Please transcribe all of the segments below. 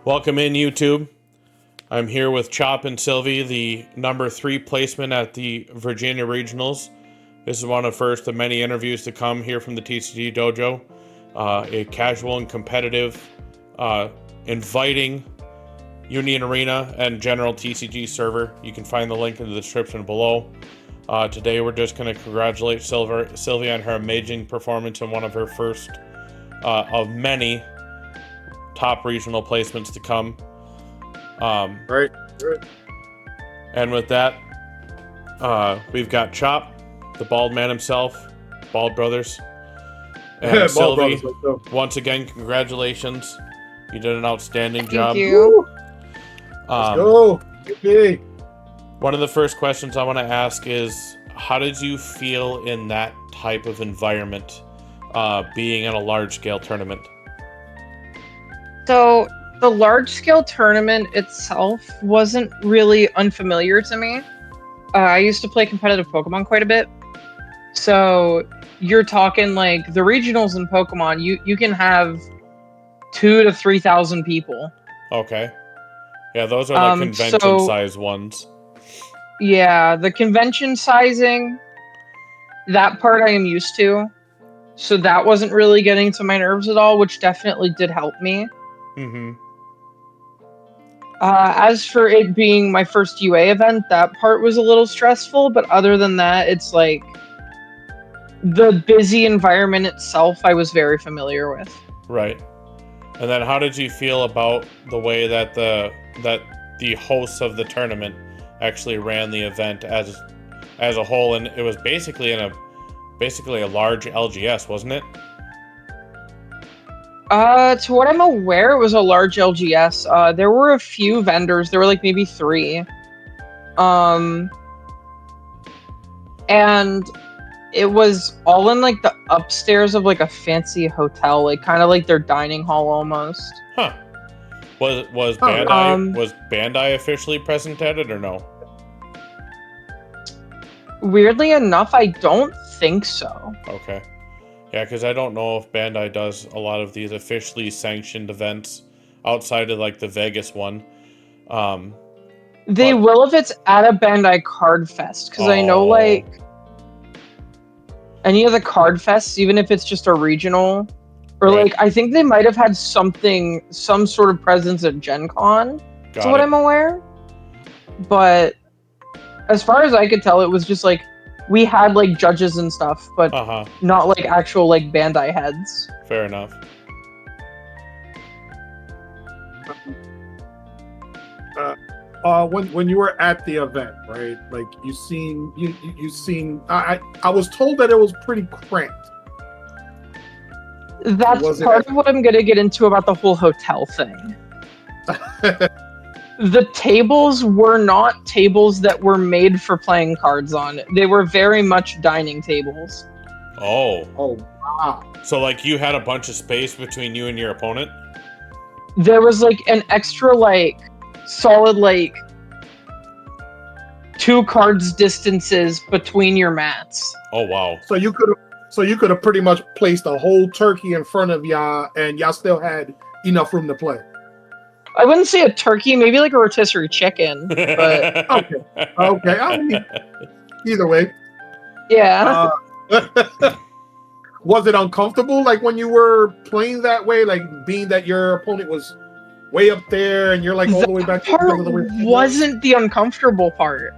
Welcome in, YouTube. I'm here with Chop and Sylvie, the number 3 placement at the Virginia Regionals. This is one of the first of many interviews to come here from the TCG Dojo. A casual and competitive, inviting Union Arena and general TCG server. You can find the link in the description below. Today we're just going to congratulate Sylvie on her amazing performance in one of her first of many top regional placements to come. Right. And with that, we've got Chop, the bald man himself, Bald Brothers, and Sylvie. Once again, congratulations. You did an outstanding job. Thank you. Let's go. Yippee. One of the first questions I want to ask is, how did you feel in that type of environment, being in a large-scale tournament? So the large-scale tournament itself wasn't really unfamiliar to me. I used to play competitive Pokemon quite a bit. So you're talking like the regionals in Pokemon, you can have 2,000 to 3,000 people. Okay. Yeah, those are like convention-sized ones. Yeah, the convention sizing, that part I am used to. So that wasn't really getting to my nerves at all, which definitely did help me. Mm-hmm. As for it being my first UA event, that part was a little stressful, but other than that, it's like the busy environment itself I was very familiar with. Right. And then how did you feel about the way that the hosts of the tournament actually ran the event as a whole? And it was basically a large LGS, wasn't it? To what I'm aware, it was a large LGS. There were a few vendors. There were like maybe 3. And it was all in like the upstairs of like a fancy hotel, like kind of like their dining hall almost. Huh. Was Bandai officially present at it or no? Weirdly enough, I don't think so. Okay. Yeah, because I don't know if Bandai does a lot of these officially sanctioned events outside of like the Vegas one. They will if it's at a Bandai Card Fest, because I know like any of the Card Fests, even if it's just a regional, or right. like I think they might have had some sort of presence at Gen Con, to what I'm aware. But as far as I could tell, it was just like we had like judges and stuff, but not like actual like Bandai heads. Fair enough. When you were at the event, right? Like you seen. I was told that it was pretty cramped. That's part of what I'm gonna get into about the whole hotel thing. The tables were not tables that were made for playing cards on. They were very much dining tables. Oh, wow. So like you had a bunch of space between you and your opponent? There was like an extra like solid like 2 cards distances between your mats. Oh wow. So you could have pretty much placed a whole turkey in front of y'all and y'all still had enough room to play. I wouldn't say a turkey, maybe like a rotisserie chicken, but okay. I mean, either way. Yeah. Was it uncomfortable, like when you were playing that way, like being that your opponent was way up there and you're like all the way back? Wasn't the uncomfortable part.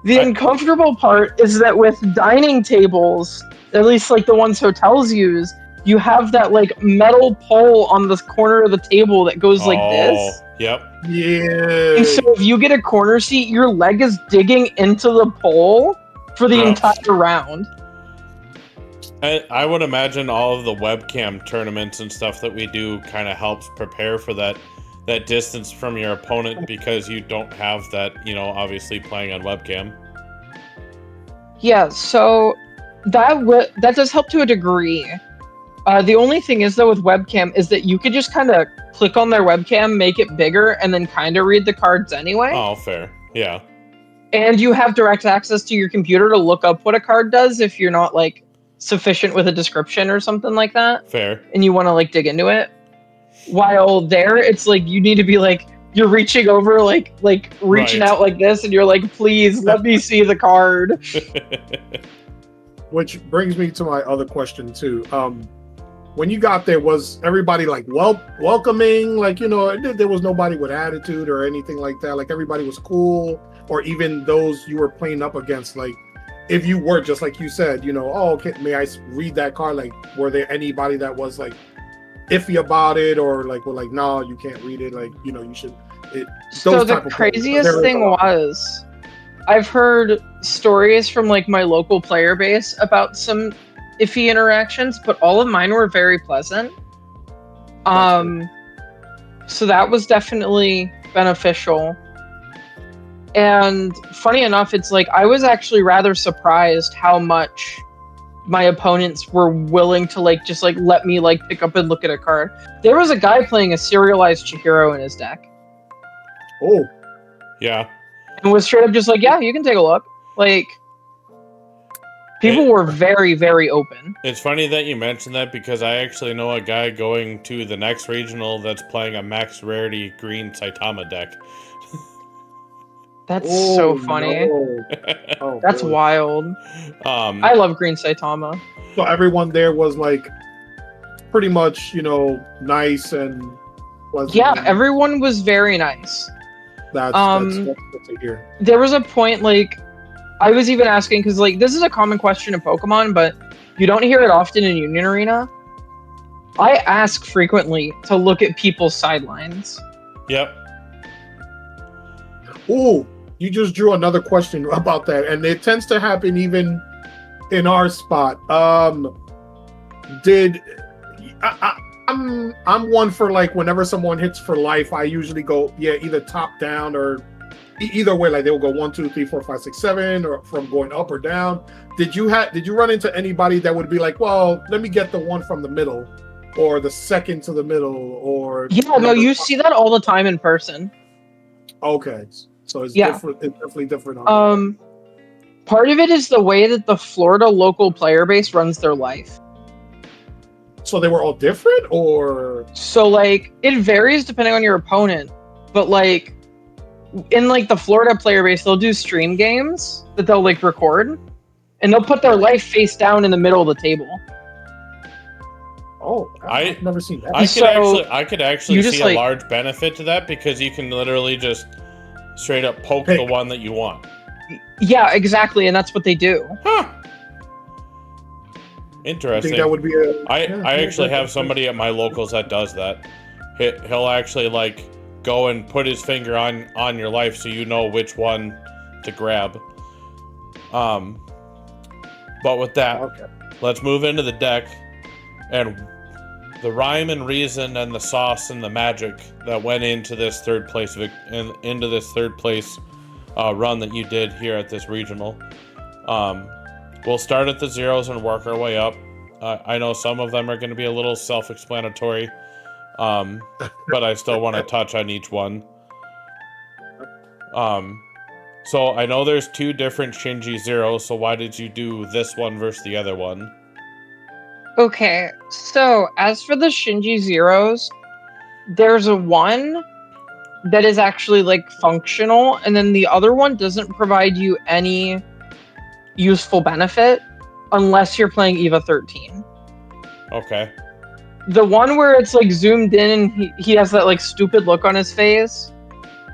The uncomfortable part is that with dining tables, at least like the ones hotels use, you have that like metal pole on the corner of the table that goes like this. Yep. Yeah. And so if you get a corner seat, your leg is digging into the pole for the entire round. I would imagine all of the webcam tournaments and stuff that we do kind of helps prepare for that distance from your opponent, because you don't have that, obviously playing on webcam. Yeah, so that does help to a degree. The only thing is, though, with webcam is that you could just kind of click on their webcam, make it bigger, and then kind of read the cards anyway. Oh, fair. Yeah. And you have direct access to your computer to look up what a card does if you're not, like, sufficient with a description or something like that. Fair. And you want to, like, dig into it. while there, it's like you need to be like you're reaching over, like reaching Right. out like this, and you're like, please let me see the card. Which brings me to my other question too. When you got there, was everybody like welcoming? Like, you know, there was nobody with attitude or anything like that. Like everybody was cool, or even those you were playing up against. Like, if you were just like you said, you know, oh, okay, may I read that card? Like, were there anybody that was like iffy about it, or like, well, like, no, you can't read it. Like, you know, you should. So the craziest thing was, I've heard stories from like my local player base about some iffy interactions, but all of mine were very pleasant. So that was definitely beneficial. And funny enough, it's like I was actually rather surprised how much my opponents were willing to like just like let me like pick up and look at a card. There was a guy playing a serialized Chihiro in his deck. Oh, Yeah. And was straight up just like, yeah, you can take a look. Like, people were very, very open. It's funny that you mentioned that because I actually know a guy going to the next regional that's playing a max rarity green Saitama deck. That's so funny. No. Oh, That's boy. wild. I love green Saitama. So everyone there was like pretty much, you know, nice and pleasant. Yeah, everyone was very nice. That's good to hear. There was a point, like, I was even asking, because, like, this is a common question in Pokemon, but you don't hear it often in Union Arena. I ask frequently to look at people's sidelines. Yep. Oh, you just drew another question about that, and it tends to happen even in our spot. I'm one for like whenever someone hits for life, I usually go either top down or either way. Like they'll go 1, 2, 3, 4, 5, 6, 7, or from going up or down. Did you run into anybody that would be like, well, let me get the one from the middle, or the second to the middle, or no, you see that all the time in person. Okay, so it's different. It's definitely different. Part of it is the way that the Florida local player base runs their life. So they were all different, or so like it varies depending on your opponent, but like in like the Florida player base, they'll do stream games that they'll like record, and they'll put their life face down in the middle of the table. Oh, I've never seen that. I could actually see a large benefit to that because you can literally just straight up poke the one that you want. Yeah, exactly, and that's what they do. Huh. Interesting. I think that would be I actually have somebody at my locals that does that. He'll actually like go and put his finger on your life so you know which one to grab. But with that, let's move into the deck and the rhyme and reason and the sauce and the magic that went into this third place run that you did here at this regional. We'll start at the zeros and work our way up. I know some of them are going to be a little self-explanatory, but I still want to touch on each one. So I know there's 2 different Shinji zeros, so why did you do this one versus the other one? Okay, so as for the Shinji zeros, there's a one that is actually like functional, and then the other one doesn't provide you any useful benefit unless you're playing EVA 13. Okay. The one where it's like zoomed in and he has that like stupid look on his face.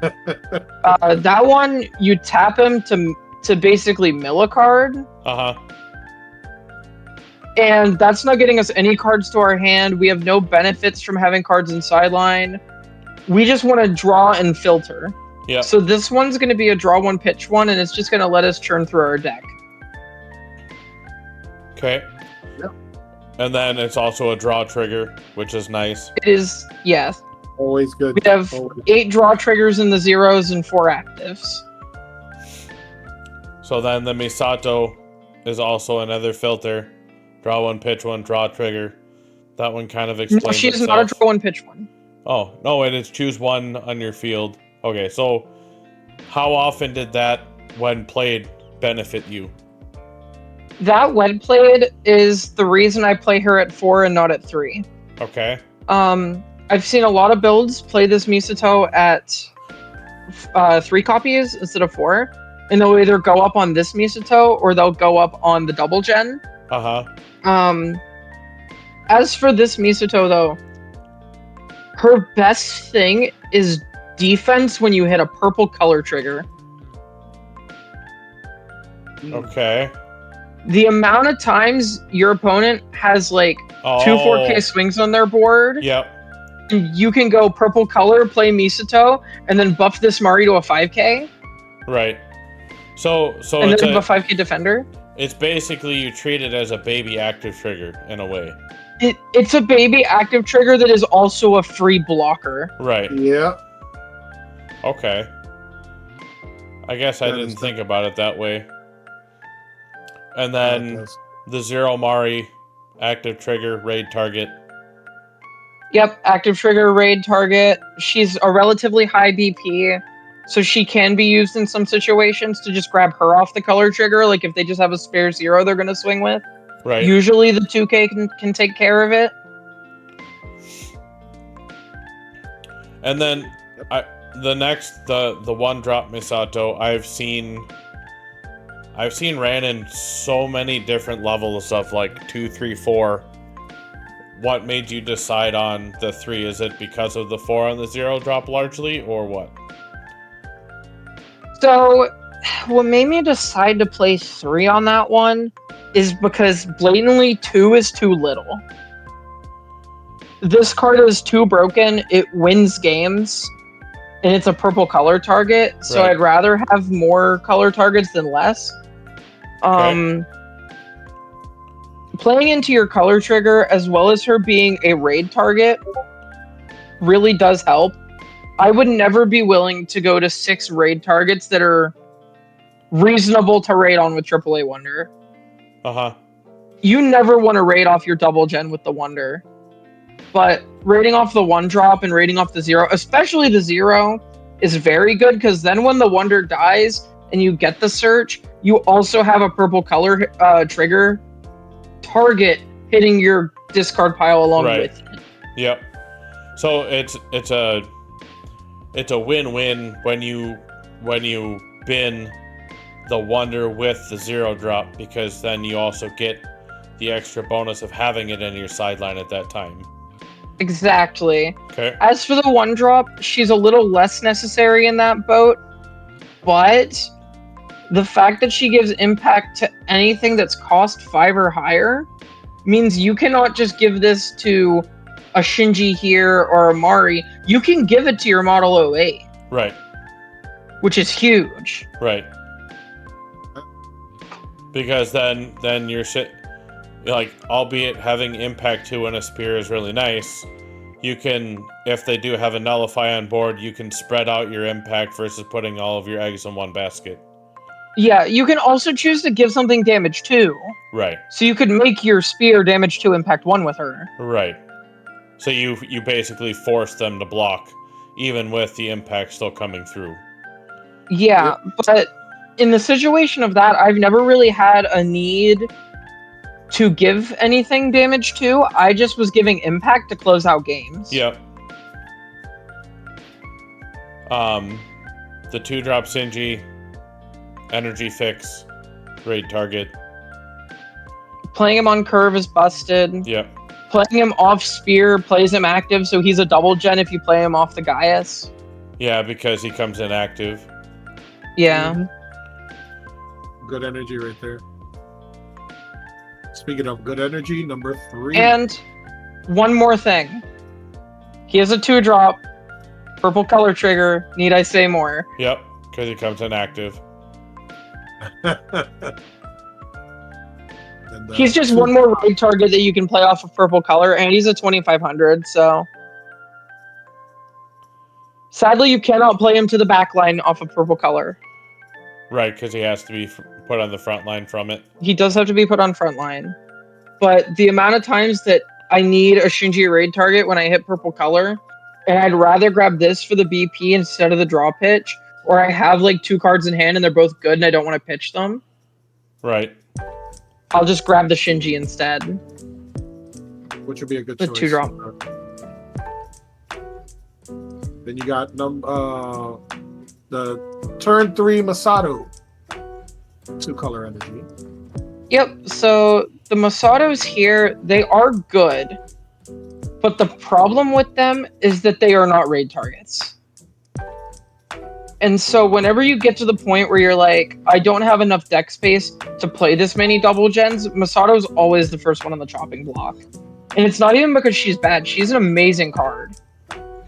That one, you tap him to basically mill a card. Uh-huh. And that's not getting us any cards to our hand. We have no benefits from having cards in sideline. We just want to draw and filter. Yeah. So this one's going to be a draw one, pitch one, and it's just going to let us churn through our deck. Okay. Yep. And then it's also a draw trigger, which is nice. It is, yes. Always good. We have 8 draw triggers in the zeros and 4 actives. So then the Misato is also another filter. Draw one, pitch one, draw trigger. That one kind of explains No, she is itself. not a draw one, pitch one. Oh, no, it is choose one on your field. Okay, so how often did that, when played, benefit you? That when played is the reason I play her at 4 and not at 3. Okay. I've seen a lot of builds play this Misato at 3 copies instead of 4, and they'll either go up on this Misato or they'll go up on the double gen. As for this Misato though, her best thing is defense when you hit a purple color trigger. Okay. The amount of times your opponent has like 2 4K swings on their board. Yep. You can go purple color, play Misato, and then buff this Mari to a 5K. Right. So and it's then a 5K defender. It's basically you treat it as a baby active trigger in a way. It's a baby active trigger that is also a free blocker. Right. Yeah. Okay. I guess I didn't think about it that way. And then the Zero Mari active trigger, raid target. Yep, active trigger, raid target. She's a relatively high BP, so she can be used in some situations to just grab her off the color trigger. Like if they just have a spare 0 they're going to swing with. Right. Usually the 2K can take care of it. And then the one drop Misato I've seen ran in so many different levels of like 2, 3, 4. What made you decide on the 3? Is it because of the 4 on the 0 drop largely, or what? So, what made me decide to play 3 on that one is because blatantly 2 is too little. This card is too broken, it wins games, and it's a purple color target, so Right. I'd rather have more color targets than less. Okay. Playing into your color trigger, as well as her being a raid target, really does help. I would never be willing to go to 6 raid targets that are reasonable to raid on with AAA Wonder. You never want to raid off your double gen with the Wonder. But raiding off the 1 drop and raiding off the 0, especially the 0, is very good because then when the Wonder dies and you get the search, you also have a purple color trigger target hitting your discard pile along with it. Yep. So it's a win-win when you bin the Wonder with the 0 drop, because then you also get the extra bonus of having it in your sideline at that time. Exactly. Okay. As for the 1 drop, she's a little less necessary in that boat, but the fact that she gives impact to anything that's cost 5 or higher means you cannot just give this to a Shinji here or a Mari. You can give it to your Model 08. Right. Which is huge. Right. Because then you're like, albeit having impact 2 in a spear is really nice, you can, if they do have a nullify on board, you can spread out your impact versus putting all of your eggs in one basket. Yeah, you can also choose to give something damage 2. Right. So you could make your spear damage 2 impact 1 with her. Right. So you basically force them to block, even with the impact still coming through. Yeah, but in the situation of that, I've never really had a need to give anything damage to. I just was giving impact to close out games. Yep. The 2 drop Shinji, energy fix, raid target. Playing him on curve is busted. Yep. Playing him off spear plays him active, so he's a double gen if you play him off the Gaius. Yeah, because he comes in active. Yeah. Good energy right there. Speaking of good energy, number 3. And one more thing. He has a 2 drop, purple color trigger. Need I say more? Yep, because he comes in active. And, He's just one more raid target that you can play off of purple color, and he's a 2500, so... Sadly, you cannot play him to the back line off of purple color. Right, because he has to be put on the front line from it. He does have to be put on front line. But the amount of times that I need a Shinji raid target when I hit purple color, and I'd rather grab this for the BP instead of the draw pitch, or I have like 2 cards in hand and they're both good and I don't want to pitch them. Right. I'll just grab the Shinji instead. Which would be a good The choice. 2 drop. Then you got the turn 3 Masato, 2-color energy. Yep. So the Masatos here, they are good, but the problem with them is that they are not raid targets. And so whenever you get to the point where you're like, I don't have enough deck space to play this many double gens, Masato's always the first one on the chopping block. And it's not even because she's bad. She's an amazing card.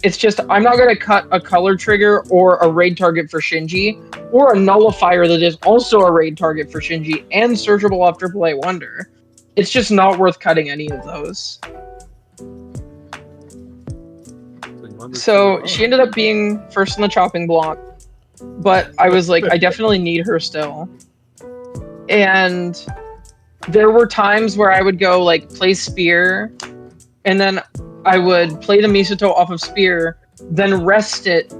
It's just, I'm not going to cut a color trigger or a raid target for Shinji, or a nullifier that is also a raid target for Shinji and searchable off AAA Wonder. It's just not worth cutting any of those. So she ended up being first on the chopping block, but I was like, I definitely need her still. And there were times where I would go like play Spear, and then I would play the Misato off of Spear, then rest it,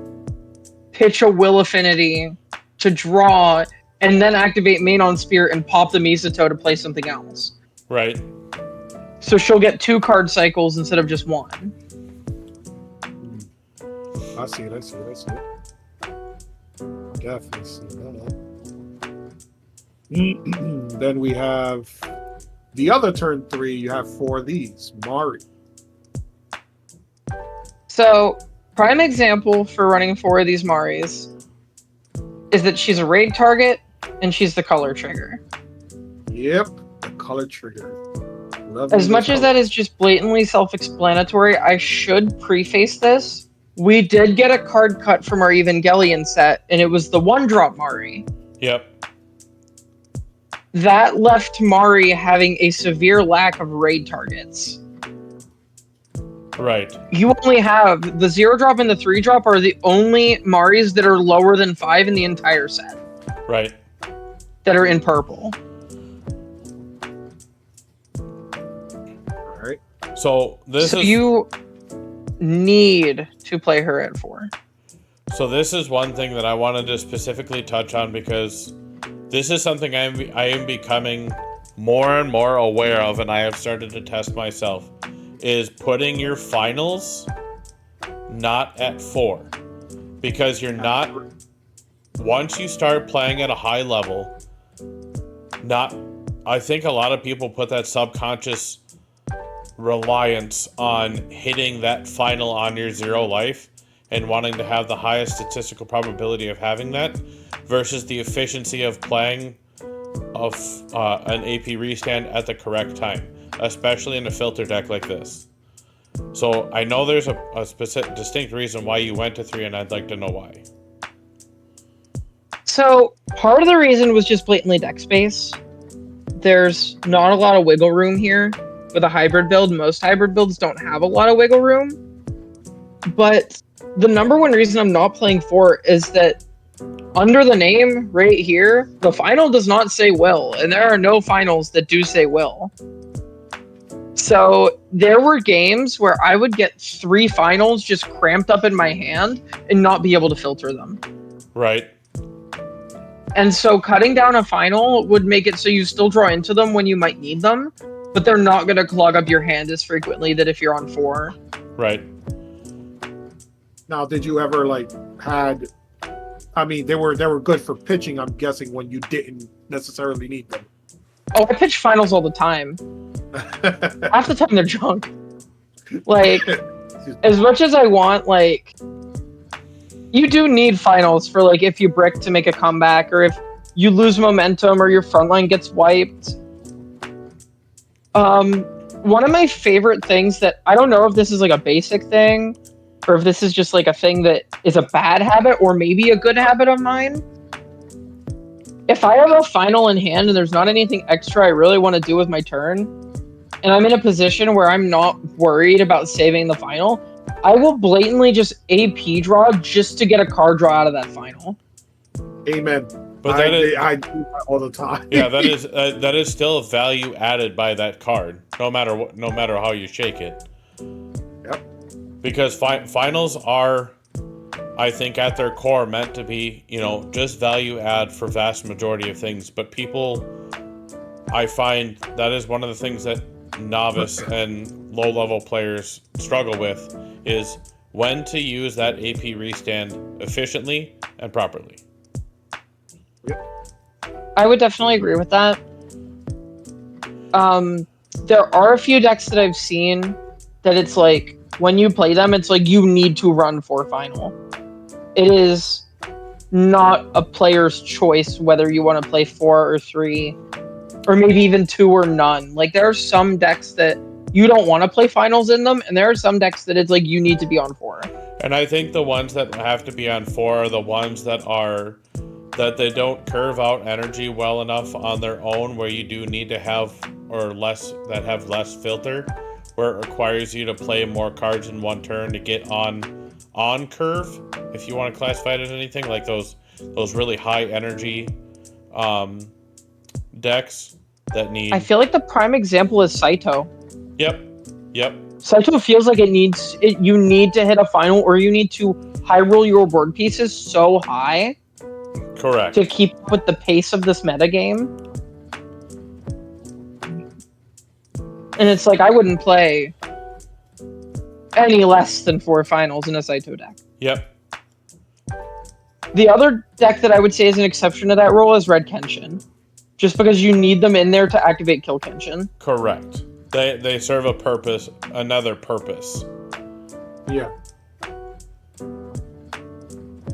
pitch a Will Affinity to draw, and then activate main on Spear and pop the Misato to play something else. Right. So she'll get 2 card cycles instead of just 1. I see it. Definitely see that. Then we have the other turn 3. You have 4 of these. Mari. So, prime example for running 4 of these Maris is that she's a raid target and she's the color trigger. Yep, the color trigger. As much as that is just blatantly self-explanatory, I should preface this. We did get a card cut from our Evangelion set, and it was the 1-drop Mari. Yep. That left Mari having a severe lack of raid targets. Right. You only have the 0-drop and the 3-drop are the only Maris that are lower than 5 in the entire set. Right. That are in purple. All right. So you need to play her at 4. So this is one thing that I wanted to specifically touch on, because this is something I am becoming more and more aware of, and I have started to test myself, is putting your finals not at 4. Because you're not, once you start playing at a high level, I think a lot of people put that subconscious reliance on hitting that final on your 0 life and wanting to have the highest statistical probability of having that versus the efficiency of playing of an AP restand at the correct time, especially in a filter deck like this. So I know there's a specific, distinct reason why you went to 3, and I'd like to know why. So part of the reason was just blatantly deck space. There's not a lot of wiggle room here. With a hybrid build, most hybrid builds don't have a lot of wiggle room. But the number one reason I'm not playing 4 is that under the name right here, the final does not say will, and there are no finals that do say will. So there were games where I would get 3 finals just cramped up in my hand and not be able to filter them. Right. And so cutting down a final would make it so you still draw into them when you might need them, but they're not going to clog up your hand as frequently that if you're on 4. Right. Now, did you ever I mean, they were good for pitching, I'm guessing, when you didn't necessarily need them. Oh, I pitch finals all the time. Half the time they're junk. Like, as much as I want, like, you do need finals for, like, if you brick to make a comeback, or if you lose momentum or your front line gets wiped. One of my favorite things that, I don't know if this is like a basic thing, or if this is just like a thing that is a bad habit, or maybe a good habit of mine. If I have a final in hand and there's not anything extra I really want to do with my turn, and I'm in a position where I'm not worried about saving the final, I will blatantly just AP draw just to get a card draw out of that final. Amen. But I do that all the time. Yeah, that is still a value added by that card, no matter how you shake it. Yep. Because finals are, I think, at their core meant to be, just value add for vast majority of things. But people, I find that is one of the things that novice and low level players struggle with, is when to use that AP restand efficiently and properly. I would definitely agree with that. There are a few decks that I've seen that it's like when you play them, it's like you need to run 4 final. It is not a player's choice whether you want to play 4 or 3, or maybe even 2 or none. Like there are some decks that you don't want to play finals in them, and there are some decks that it's like you need to be on 4. And I think the ones that have to be on 4 are the ones that they don't curve out energy well enough on their own, where you do need to have that have less filter, where it requires you to play more cards in one turn to get on curve, if you want to classify it as anything, like those really high energy decks that need. I feel like the prime example is Saito. Yep. Saito feels like you need to hit a final, or you need to high roll your board pieces so high. Correct. To keep up with the pace of this metagame. And it's like I wouldn't play any less than 4 finals in a Saito deck. Yep. The other deck that I would say is an exception to that rule is Red Kenshin. Just because you need them in there to activate Kill Kenshin. Correct. They serve a purpose, another purpose. Yeah.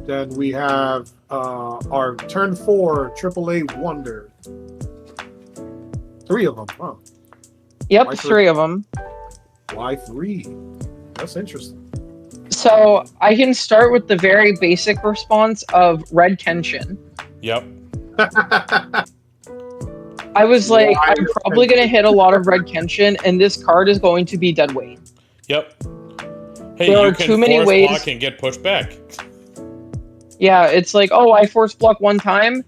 Then we have our turn 4 AAA Wonder. 3 of them, huh? Yep, Why 3 of them. Why 3? That's interesting. So I can start with the very basic response of Red Kenshin. Yep. I was like, Why I'm probably going to hit a lot of Red Kenshin, and this card is going to be dead weight. Yep. Hey, There you are can too many force ways- block and get pushed back. Yeah, it's like, oh, I force block one time,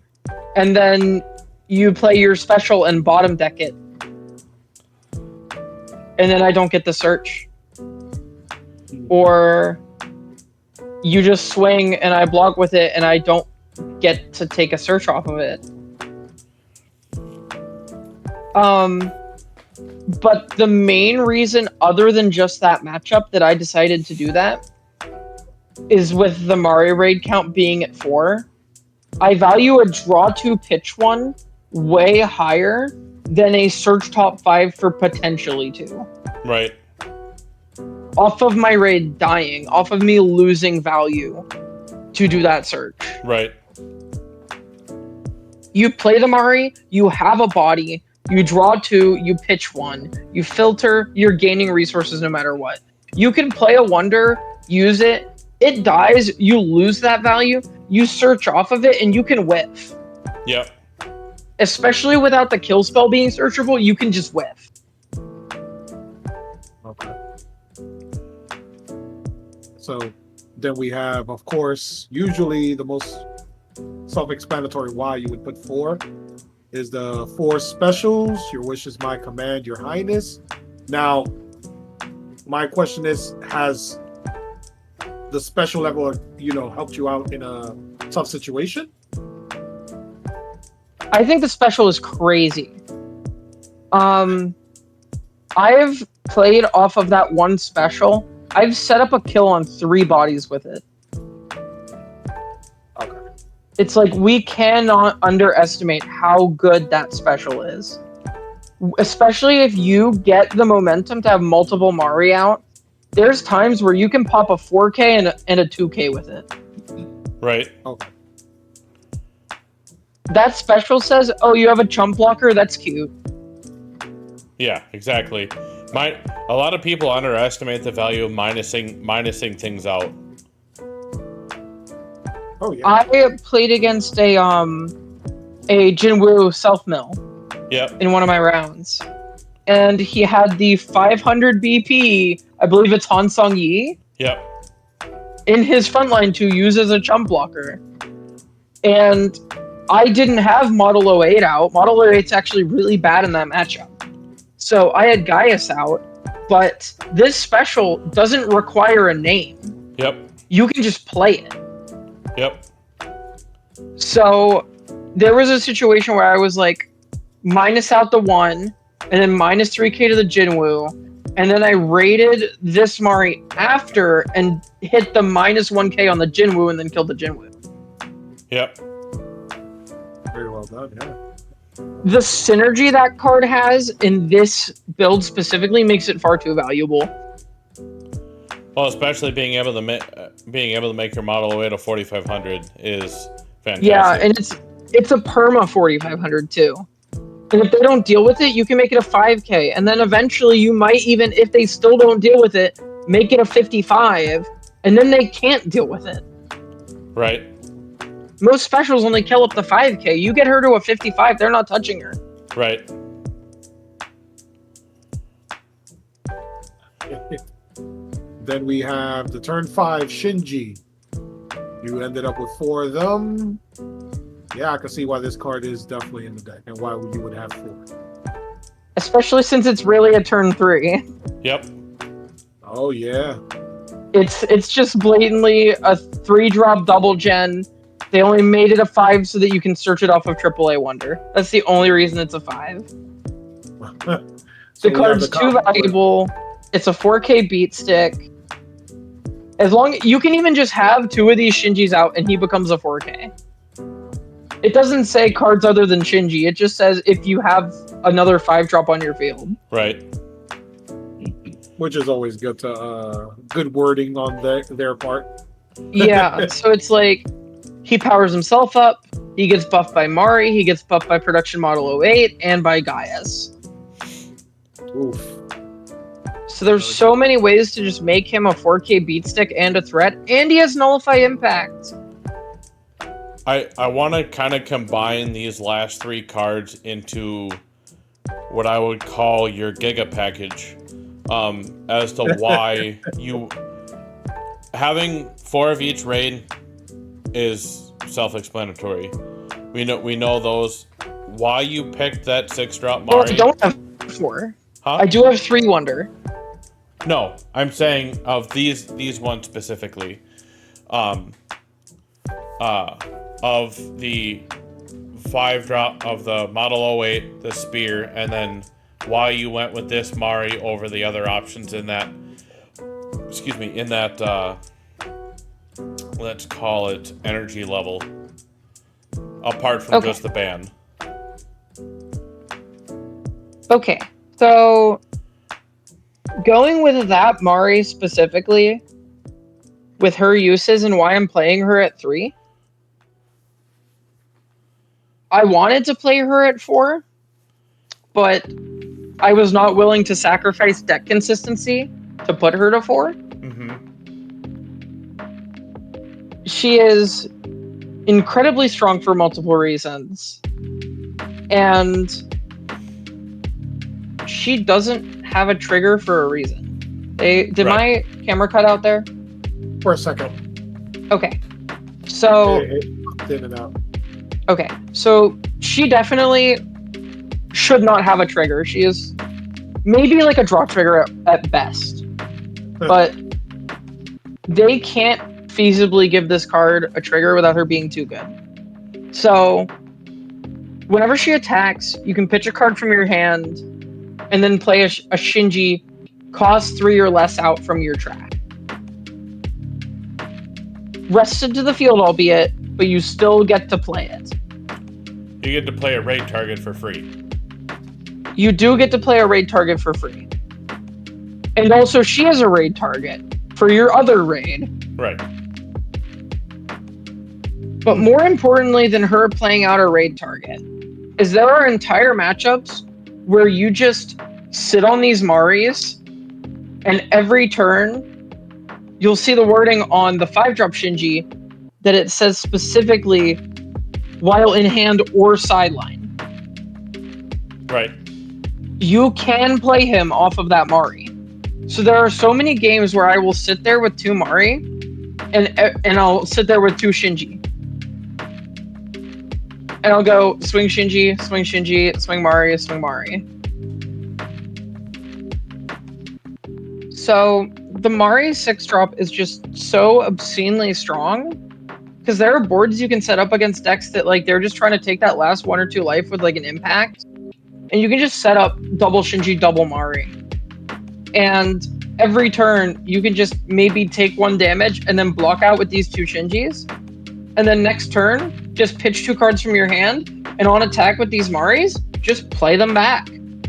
and then you play your special and bottom deck it. And then I don't get the search. Or you just swing and I block with it and I don't get to take a search off of it. But the main reason, other than just that matchup, that I decided to do that is with the Mario raid count being at 4. I value a draw 2 pitch 1 way higher than a search top 5 for potentially 2. Right. Off of my raid dying, off of me losing value to do that search. Right. You play the Mari, you have a body, you draw 2, you pitch 1, you filter, you're gaining resources no matter what. You can play a Wonder, use it, it dies, you lose that value, you search off of it, and you can whiff. Yep. Especially without the kill spell being searchable, you can just whiff. Okay. So then we have, of course, usually the most self-explanatory why you would put 4 is the 4 specials. Your wish is my command, your highness. Now, my question is, has the special level, helped you out in a tough situation? I think the special is crazy. I've played off of that one special. I've set up a kill on 3 bodies with it. Okay. It's like we cannot underestimate how good that special is. Especially if you get the momentum to have multiple Mari out. There's times where you can pop a 4K and a 2K with it. Right. Okay. That special says, oh, you have a chump blocker? That's cute. Yeah, exactly. A lot of people underestimate the value of minusing things out. Oh yeah. I played against a Jinwoo self-mill Yep. in one of my rounds. And he had the 500 BP, I believe it's Han Song Yi, Yep. in his frontline to use as a chump blocker. And I didn't have Model 08 out. Model 08's actually really bad in that matchup. So I had Gaius out, but this special doesn't require a name. Yep. You can just play it. Yep. So there was a situation where I was like, minus out the 1, and then minus 3k to the Jinwoo, and then I raided this Mari after and hit the -1k on the Jinwoo and then killed the Jinwoo. Yep. Very well done, yeah. The synergy that card has in this build specifically makes it far too valuable. Well, especially being able to make your model away to 4,500 is fantastic. Yeah, and it's a perma 4,500 too. And if they don't deal with it, you can make it a 5k, and then eventually you might even, if they still don't deal with it, make it a 55, and then they can't deal with it. Right. Most specials only kill up to 5k. You get her to a 55, they're not touching her. Right. Then we have the turn 5 Shinji. You ended up with 4 of them. Yeah, I can see why this card is definitely in the deck and why you would have 4. Especially since it's really a turn 3. Yep. Oh yeah. It's just blatantly a 3-drop double gen. They only made it a 5 so that you can search it off of AAA Wonder. That's the only reason it's a 5. So The card's too valuable. It's a 4k beat stick. As long you can even just have 2 of these Shinjis out and he becomes a 4k. It doesn't say cards other than Shinji. It just says if you have another 5-drop on your field. Right. Which is always good to good wording on their part. Yeah, so it's like he powers himself up. He gets buffed by Mari. He gets buffed by Production Model 08 and by Gaius. Oof. So there's so many ways to just make him a 4k beat stick and a threat, and he has Nullify Impact. I want to kind of combine these last 3 cards into what I would call your Giga package, as to why you having 4 of each raid is self-explanatory. We know those. Why you picked that 6-drop Mari? Well, I don't have 4. Huh? I do have 3 Wonder. No, I'm saying of these ones specifically. Of the 5-drop of the Model 08, the Spear, and then why you went with this Mari over the other options in that, let's call it energy level, apart from just the ban. Okay, so going with that Mari specifically, with her uses and why I'm playing her at 3, I wanted to play her at 4, but I was not willing to sacrifice deck consistency to put her to 4. Mm-hmm. She is incredibly strong for multiple reasons, and she doesn't have a trigger for a reason. Did my camera cut out there? For a second. Okay. So It in and out. okay, so she definitely should not have a trigger. She is maybe like a draw trigger at best. But they can't feasibly give this card a trigger without her being too good. So whenever she attacks, you can pitch a card from your hand and then play a Shinji, cost 3 or less out from your track. Rested to the field, albeit, but you still get to play it. You get to play a raid target for free. You do get to play a raid target for free. And also, she is a raid target for your other raid. Right. But more importantly than her playing out a raid target, is there are entire matchups where you just sit on these Maris, and every turn, you'll see the wording on the 5-drop Shinji that it says specifically while in hand or sideline. Right. You can play him off of that Mari. So there are so many games where I will sit there with 2 Mari, and I'll sit there with 2 Shinji. And I'll go swing Shinji, swing Mari, swing Mari. So the Mari 6-drop is just so obscenely strong, because there are boards you can set up against decks that like they're just trying to take that last 1 or 2 life with like an impact, and you can just set up double Shinji, double Mari. And every turn, you can just maybe take 1 damage and then block out with these 2 Shinjis. And then next turn, just pitch 2 cards from your hand, and on attack with these Maris, just play them back. And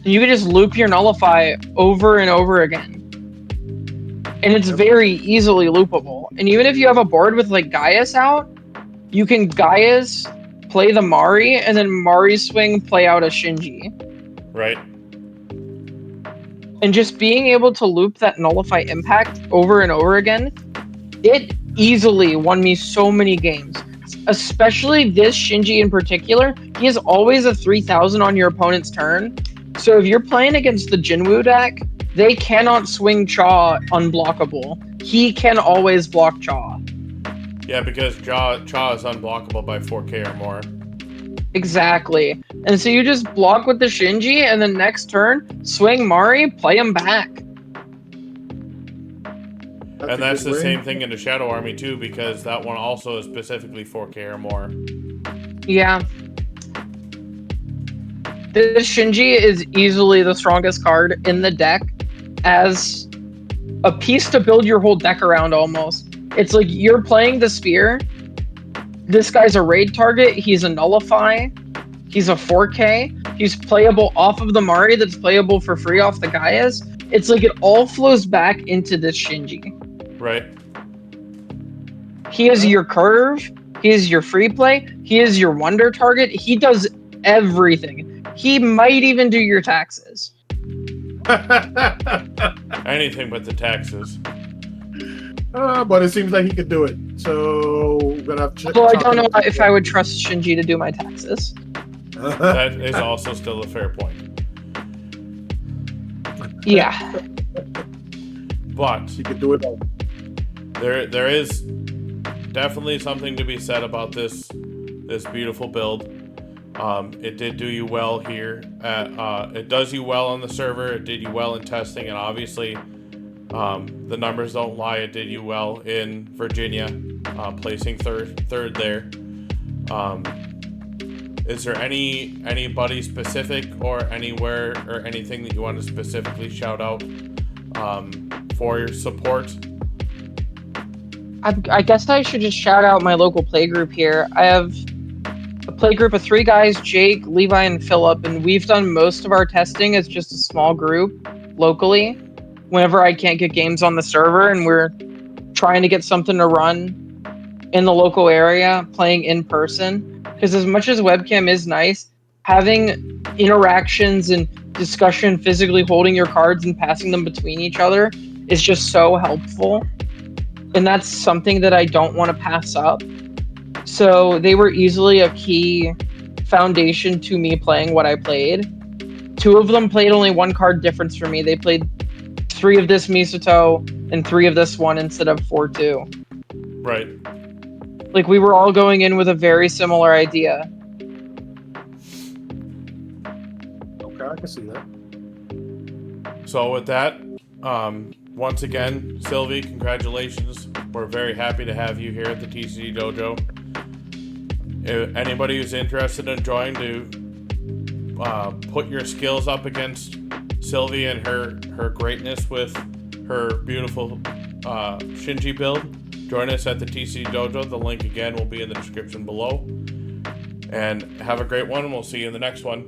you can just loop your Nullify over and over again. And it's very easily loopable. And even if you have a board with like Gaius out, you can Gaius, play the Mari, and then Mari swing, play out a Shinji. Right. And just being able to loop that Nullify impact over and over again, it easily won me so many games. Especially this Shinji in particular, he is always a 3,000 on your opponent's turn. So if you're playing against the Jinwoo deck, they cannot swing Cha unblockable. He can always block Cha. Yeah, because Cha is unblockable by 4K or more. Exactly. And so you just block with the Shinji, and then next turn, swing Mari, play him back. And that's the same thing in the Shadow Army too, because that one also is specifically 4K or more. Yeah. This Shinji is easily the strongest card in the deck as a piece to build your whole deck around almost. It's like you're playing the Spear. This guy's a raid target. He's a Nullify. He's a 4K. He's playable off of the Mari that's playable for free off the Gaius. It's like it all flows back into this Shinji. Right. He is your curve. He is your free play. He is your wonder target. He does everything. He might even do your taxes. Anything but the taxes. But it seems like he could do it. So we're gonna have to check. Well, I don't know if I would trust Shinji to do my taxes. That is also still a fair point. Yeah. You But could do it all. there is definitely something to be said about this beautiful build. It did do you well here. It does you well on the server. It did you well in testing, and obviously, the numbers don't lie. It did you well in Virginia, placing third there. Is there anybody specific or anywhere or anything that you want to specifically shout out for your support? I guess I should just shout out my local playgroup here. I have a playgroup of 3 guys, Jake, Levi, and Philip, and we've done most of our testing as just a small group locally. Whenever I can't get games on the server and we're trying to get something to run in the local area, playing in person. Because as much as webcam is nice, having interactions and discussion, physically holding your cards and passing them between each other is just so helpful. And that's something that I don't want to pass up. So they were easily a key foundation to me playing what I played. 2 of them played only 1 card difference for me. They played 3 of this Misato and 3 of this one instead of 4-2. Right. Like, we were all going in with a very similar idea. Okay, I can see that. So with that, once again, Sylvie, congratulations. We're very happy to have you here at the TCG Dojo. If anybody who's interested in joining to put your skills up against Sylvie and her greatness with her beautiful Shinji build, join us at the TCG Dojo. The link again will be in the description below. And have a great one, and we'll see you in the next one.